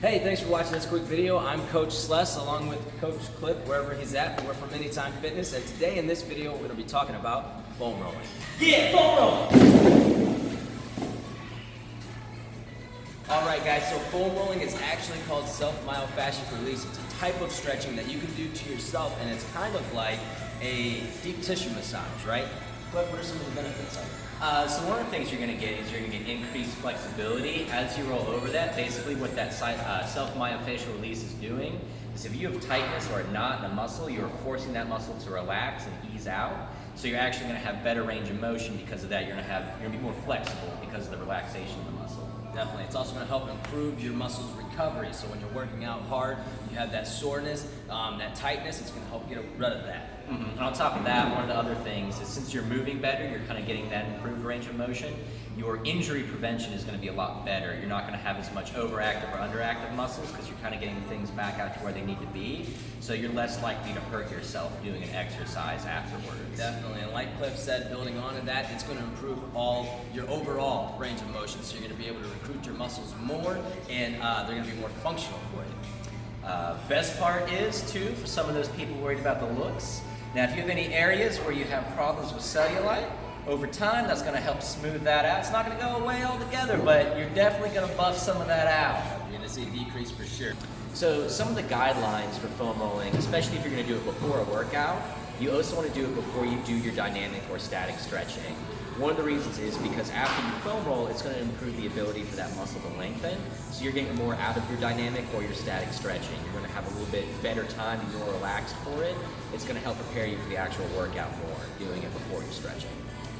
Hey, thanks for watching this quick video. I'm Coach Sless along with Coach Cliff, wherever he's at. We're from Anytime Fitness, and today in this video, we're going to be talking about foam rolling. Yeah, foam rolling! Alright guys, so foam rolling is actually called self-myofascial release. It's a type of stretching that you can do to yourself, and it's kind of like a deep tissue massage, right? Cliff, what are some of the benefits of it? So one of the things you're going to get is you're going to get increased flexibility as you roll over that. Basically what that self-myofascial release is doing is if you have tightness or a knot in a muscle, you're forcing that muscle to relax and ease out. So you're actually going to have better range of motion because of that. You're going to be more flexible because of the relaxation of the muscle. Definitely. It's also going to help improve your muscles' recovery. So when you're working out hard, you have that soreness, that tightness, it's going to help get rid of that. And on top of that, one of the other things is since you're moving better, you're kind of getting that improved range of motion, your injury prevention is going to be a lot better. You're not going to have as much overactive or underactive muscles because you're kind of getting things back out to where they need to be. So you're less likely to hurt yourself doing an exercise afterwards. Definitely, and like Cliff said, building onto that, it's going to improve your overall range of motion. So you're going to be able to recruit your muscles more, and they're going to be more functional for you. Best part is, too, for some of those people worried about the looks, now if you have any areas where you have problems with cellulite, over time that's going to help smooth that out. It's not going to go away altogether, but you're definitely going to buff some of that out. You're going to see a decrease for sure. So some of the guidelines for foam rolling, especially if you're going to do it before a workout, you also want to do it before you do your dynamic or static stretching. One of the reasons is because after you foam roll, it's going to improve the ability for that muscle to lengthen. So you're getting more out of your dynamic or your static stretching. You're going to have a little bit better time and more relaxed for it. It's going to help prepare you for the actual workout more, doing it before you're stretching.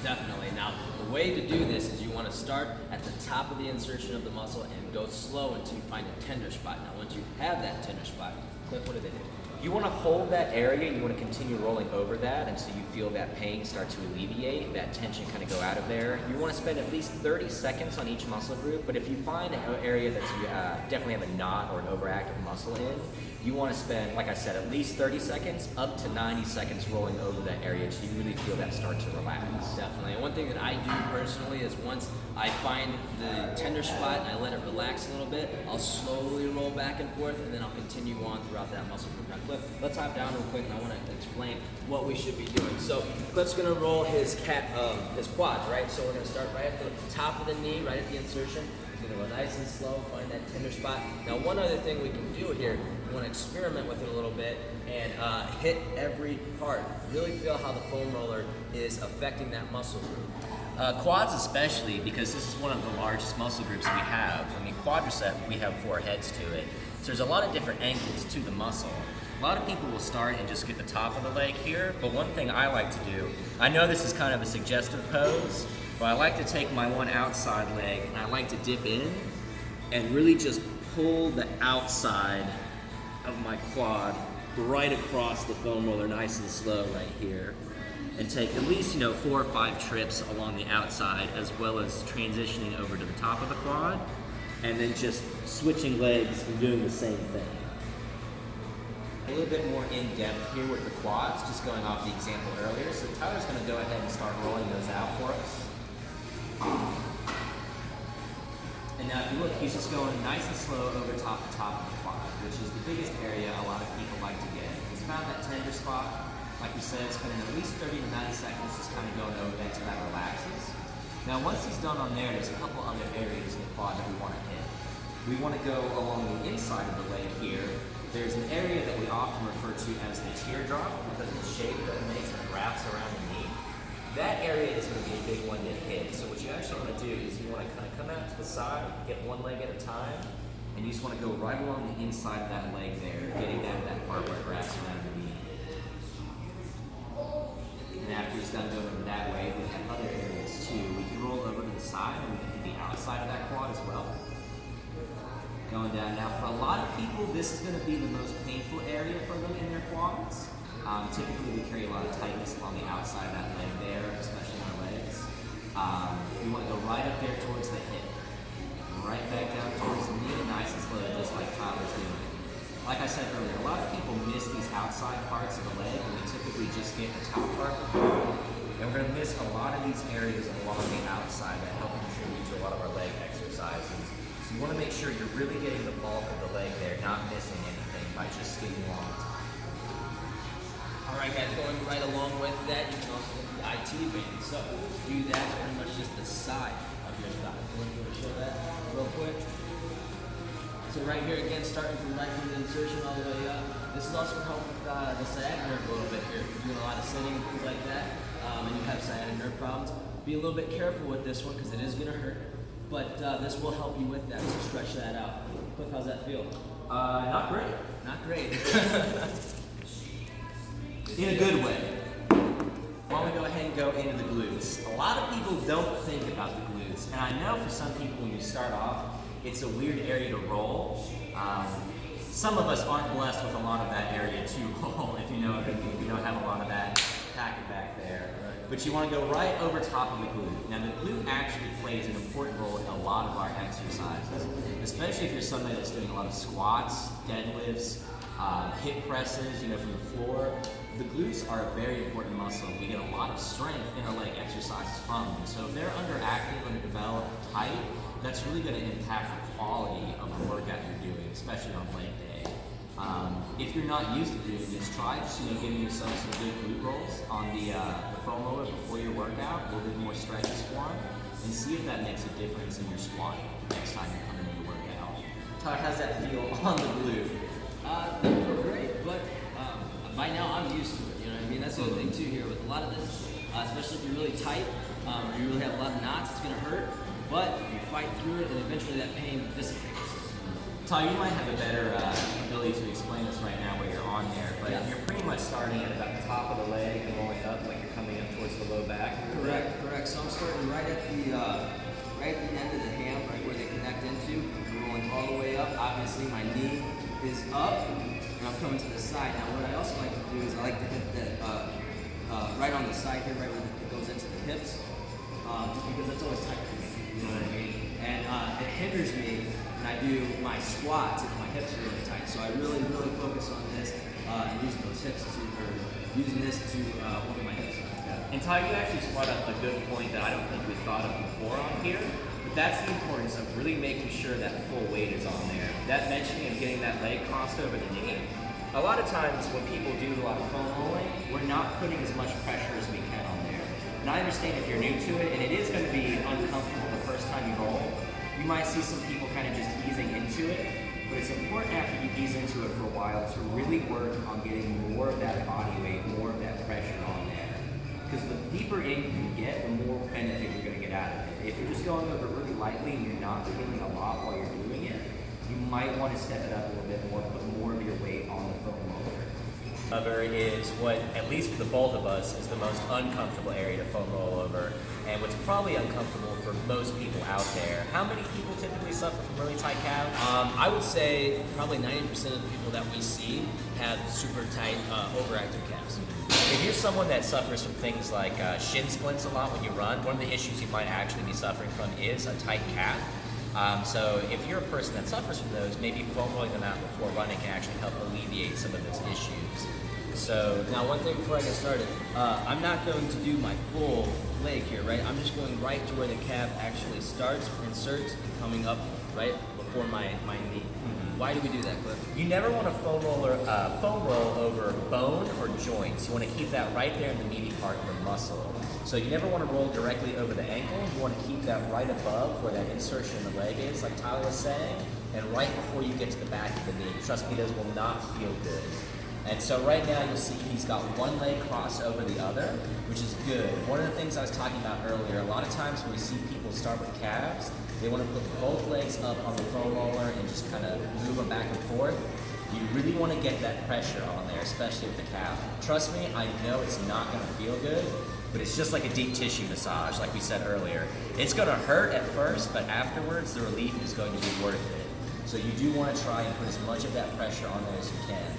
Definitely. Now, the way to do this is you want to start at the top of the insertion of the muscle and go slow until you find a tender spot. Now, once you have that tender spot, Cliff, what do they do? You want to hold that area, you want to continue rolling over that until you feel that pain start to alleviate, that tension kind of go out of there. You want to spend at least 30 seconds on each muscle group, but if you find an area that you definitely have a knot or an overactive muscle in, you want to spend, like I said, at least 30 seconds up to 90 seconds rolling over that area until you really feel that start to relax. Definitely. And one thing that I do personally is once I find the tender spot and I let it relax a little bit, I'll slowly roll back and forth, and then I'll continue on throughout that muscle group. Now, Cliff, let's hop down real quick, and I want to explain what we should be doing. So Cliff's going to roll his quads, right? So we're going to start right at the top of the knee, right at the insertion. He's going to go nice and slow, find that tender spot. Now, one other thing we can do here, we want to experiment with it a little bit and hit every part. Really feel how the foam roller is affecting that muscle group. Quads especially, because this is one of the largest muscle groups we have. I mean, quadricep, we have 4 heads to it. So there's a lot of different angles to the muscle. A lot of people will start and just get the top of the leg here, but one thing I like to do, I know this is kind of a suggestive pose, but I like to take my one outside leg and I like to dip in and really just pull the outside of my quad right across the foam roller nice and slow right here, and take at least 4 or 5 trips along the outside, as well as transitioning over to the top of the quad and then just switching legs and doing the same thing. A little bit more in depth here with the quads, just going off the example earlier. So Tyler's going to go ahead and start rolling those out for us. And now if you look, he's just going nice and slow over top of the quad, which is the biggest area a lot of people like to get. He's found that tender spot, like we said, spending at least 30 to 90 seconds just kind of going over that till that relaxes. Now once he's done on there, there's a couple other areas in the quad that we want to hit. We want to go along the inside of the leg here. There's an area that we often refer to as the teardrop because of the shape that it makes when it wraps around the knee. That area is going to be a big one to hit. So what you actually want to do is you want to kind of come out to the side, get one leg at a time, and you just want to go right along the inside of that leg there, getting that part where it wraps around the knee. And after he's done going over that way, we have other areas too. We can roll over to the side and we can hit the outside of that quad as well. Going down. Now for a lot of people, this is going to be the most painful area for them in their quads. Typically we carry a lot of tightness along the outside of that leg there, especially in our legs. You want to go right up there towards the hip. Right back down towards the knee, nice and slow, just like Tyler's doing. Like I said earlier, a lot of people miss these outside parts of the leg, and we typically just get the top part of the leg. And we're going to miss a lot of these areas along the outside that help contribute to a lot of our leg exercises. So you want to make sure you're really getting the bulk of the leg you're not missing anything by just skating along. All right, guys, going right along with that, you can also look at the IT band. So do that pretty much just the side of your thigh. You want to show that real quick? So right here again, starting from right from the insertion all the way up. This is also going to help with the sciatic nerve a little bit here. If you're doing a lot of sitting and things like that, and you have sciatic nerve problems, be a little bit careful with this one because it is going to hurt. But this will help you with that, so stretch that out. Cliff, how's that feel? Not great. Not great. In a good way. Why don't we go ahead and go into the glutes? A lot of people don't think about the glutes, and I know for some people when you start off, it's a weird area to roll. Some of us aren't blessed with a lot of that area to roll, if you know what I mean. We don't have a lot of that packet back there. But you want to go right over top of the glute. Now the glute actually plays an important role in a lot of our exercises, especially if you're somebody that's doing a lot of squats, deadlifts, hip presses, from the floor. The glutes are a very important muscle. We get a lot of strength in our leg exercises from them. So if they're underactive, underdeveloped, tight, that's really going to impact the quality of the workout you're doing, especially on leg day. If you're not used to doing this, try just giving yourself some good glute rolls on the foam roller before your workout, a little bit more stretches for them, and see if that makes a difference in your squat next time you're coming into the workout. Todd, how's that feel on the glute? They feel great, but by now I'm used to it. You know what I mean? That's the other thing too here with a lot of this, especially if you're really tight or you really have a lot of knots, it's gonna hurt. But you fight through it, and eventually that pain dissipates. Ty, you might have a better ability to explain this right now where you're on there, but you're pretty much starting at about the top of the leg and rolling up like you're coming up towards the low back. Correct. So I'm starting right at the end of the ham, right where they connect into, rolling all the way up. Obviously, my knee is up, and I'm coming to the side. Now, what I also like to do is I like to hit that right on the side here, right where it goes into the hips, just because that's always tight for me. You know what I mean? And it hinders me when I do my squats if my hips are really tight. So I really focus on this and using those hips using this to work my hips. And Ty, you actually brought up a good point that I don't think we thought of before on here. But that's the importance of really making sure that full weight is on there. That mentioning of getting that leg crossed over the knee. A lot of times when people do a lot of foam rolling, we're not putting as much pressure as we can on there. And I understand if you're new to it, and it is going to be uncomfortable the first time you roll, you might see some people kind of just easing into it, but it's important after you ease into it for a while to really work on getting more of that body weight, more of that pressure on there. Because the deeper in you can get, the more benefit you're going to get out of it. If you're just going over really lightly and you're not feeling a lot while you're doing it, you might want to step it up a little bit more, put more of your weight on the foam roller. Over is what, at least for the both of us, is the most uncomfortable area to foam roll over, and what's probably uncomfortable for most people out there. How many people typically suffer from really tight calves? I would say probably 90% of the people that we see have super tight, overactive calves. If you're someone that suffers from things like shin splints a lot when you run, one of the issues you might actually be suffering from is a tight calf. So if you're a person that suffers from those, maybe foam rolling them out before running can actually help alleviate some of those issues. So now one thing before I get started, I'm not going to do my full leg here, right? I'm just going right to where the calf actually starts, inserts, and coming up right before my knee. Why do we do that, Cliff? You never want to foam roll over bone or joints. You want to keep that right there in the meaty part of the muscle. So you never want to roll directly over the ankle. You want to keep that right above where that insertion in the leg is, like Tyler was saying, and right before you get to the back of the knee. Trust me, those will not feel good. And so right now you'll see he's got one leg crossed over the other, which is good. One of the things I was talking about earlier, a lot of times when we see people start with calves, they want to put both legs up on the foam roller and just kind of move them back and forth. You really want to get that pressure on there, especially with the calf. Trust me, I know it's not going to feel good, but it's just like a deep tissue massage, like we said earlier. It's going to hurt at first, but afterwards the relief is going to be worth it. So you do want to try and put as much of that pressure on there as you can.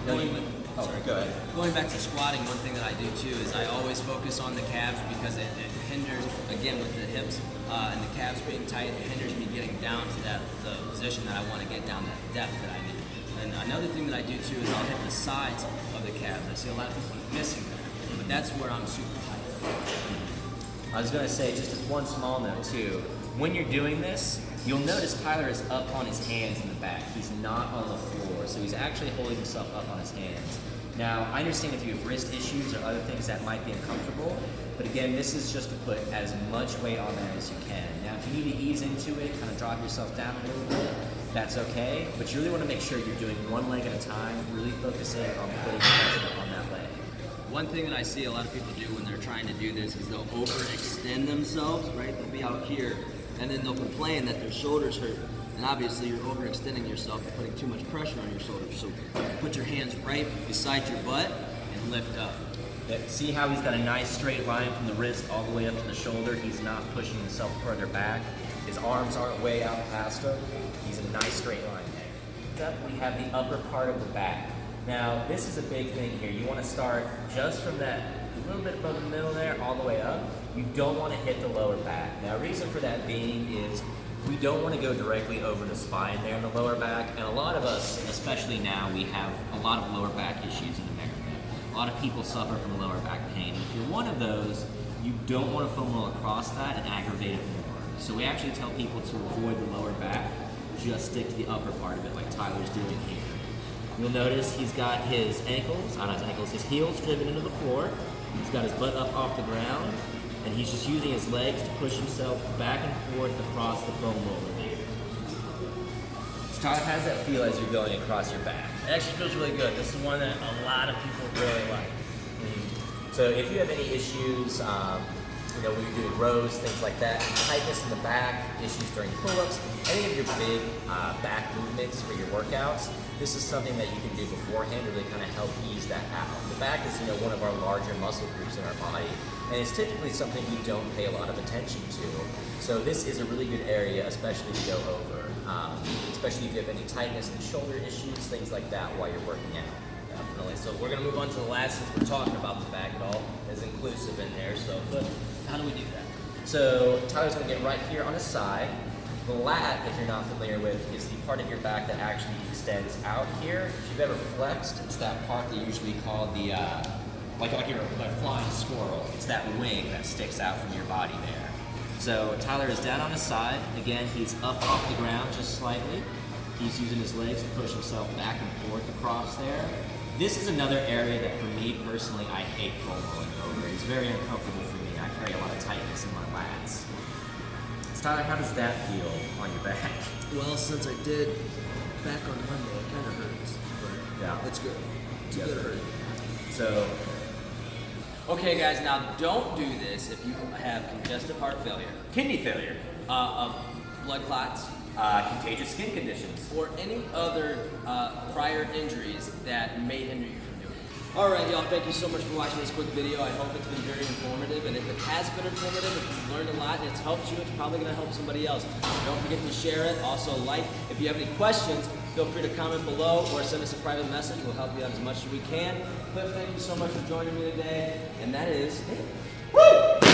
Go ahead. Going back to squatting, one thing that I do too is I always focus on the calves because it hinders, again with the hips and the calves being tight, it hinders me getting down to the position that I want to get down, that depth that I need. And another thing that I do too is I'll hit the sides of the calves. I see a lot of people missing that, but that's where I'm super tight. I was going to say, just as one small note too, when you're doing this, You'll notice Tyler is up on his hands in the back. He's not on the floor, so he's actually holding himself up on his hands. Now, I understand if you have wrist issues or other things that might be uncomfortable, but again, this is just to put as much weight on that as you can. Now, if you need to ease into it, kind of drop yourself down a little bit, that's okay, but you really want to make sure you're doing one leg at a time, really focusing on putting pressure on that leg. One thing that I see a lot of people do when they're trying to do this is they'll overextend themselves, right? They'll be out here, and then they'll complain that their shoulders hurt. And obviously you're overextending yourself and putting too much pressure on your shoulders. So put your hands right beside your butt and lift up. See how he's got a nice straight line from the wrist all the way up to the shoulder? He's not pushing himself further back. His arms aren't way out past him. He's a nice straight line there. Next up, we have the upper part of the back. Now, this is a big thing here. You want to start just from that a little bit above the middle there, all the way up. You don't want to hit the lower back. Now, reason for that being is we don't want to go directly over the spine there in the lower back, and a lot of us, especially now, we have a lot of lower back issues in America. A lot of people suffer from lower back pain. If you're one of those, you don't want to foam roll across that and aggravate it more. So we actually tell people to avoid the lower back, just stick to the upper part of it like Tyler's doing here. You'll notice he's got his his heels driven into the floor. He's got his butt up off the ground, and he's just using his legs to push himself back and forth across the foam roller there. So Tyler, how does that feel as you're going across your back? It actually feels really good. This is one that a lot of people really like. So if you have any issues, when you're doing rows, things like that, tightness in the back, issues during pull-ups, any of your big back movements for your workouts, this is something that you can do beforehand to really kind of help ease that out. The back is, one of our larger muscle groups in our body, and it's typically something we don't pay a lot of attention to. So this is a really good area, especially to go over, especially if you have any tightness and shoulder issues, things like that while you're working out. Definitely. So we're going to move on to the last, since we're talking about the back, it all is inclusive in there. So how do we do that? So Tyler's going to get right here on his side. The lat, if you're not familiar with, is the part of your back that actually extends out here. If you've ever flexed, it's that part they usually call the, like you're a flying squirrel. It's that wing that sticks out from your body there. So Tyler is down on his side. Again, he's up off the ground just slightly. He's using his legs to push himself back and forth across there. This is another area that for me personally, I hate foam rolling over. It's very uncomfortable for me. I carry a lot of tightness in my lats. So Tyler, how does that feel on your back? Well, since I did back on Monday, it kind of hurts. But Yeah. it's good. It's a good hurt. So, Okay, guys, now don't do this if you have congestive heart failure, kidney failure, blood clots, contagious skin conditions. or any other prior injuries that may hinder you from doing it. Alright, y'all, thank you so much for watching this quick video. I hope it's been very informative, and if it has been informative, if you've learned a lot and it's helped you, it's probably going to help somebody else. Don't forget to share it. Also, like. If you have any questions, feel free to comment below or send us a private message. We'll help you out as much as we can. Cliff, thank you so much for joining me today, and that is it. Woo!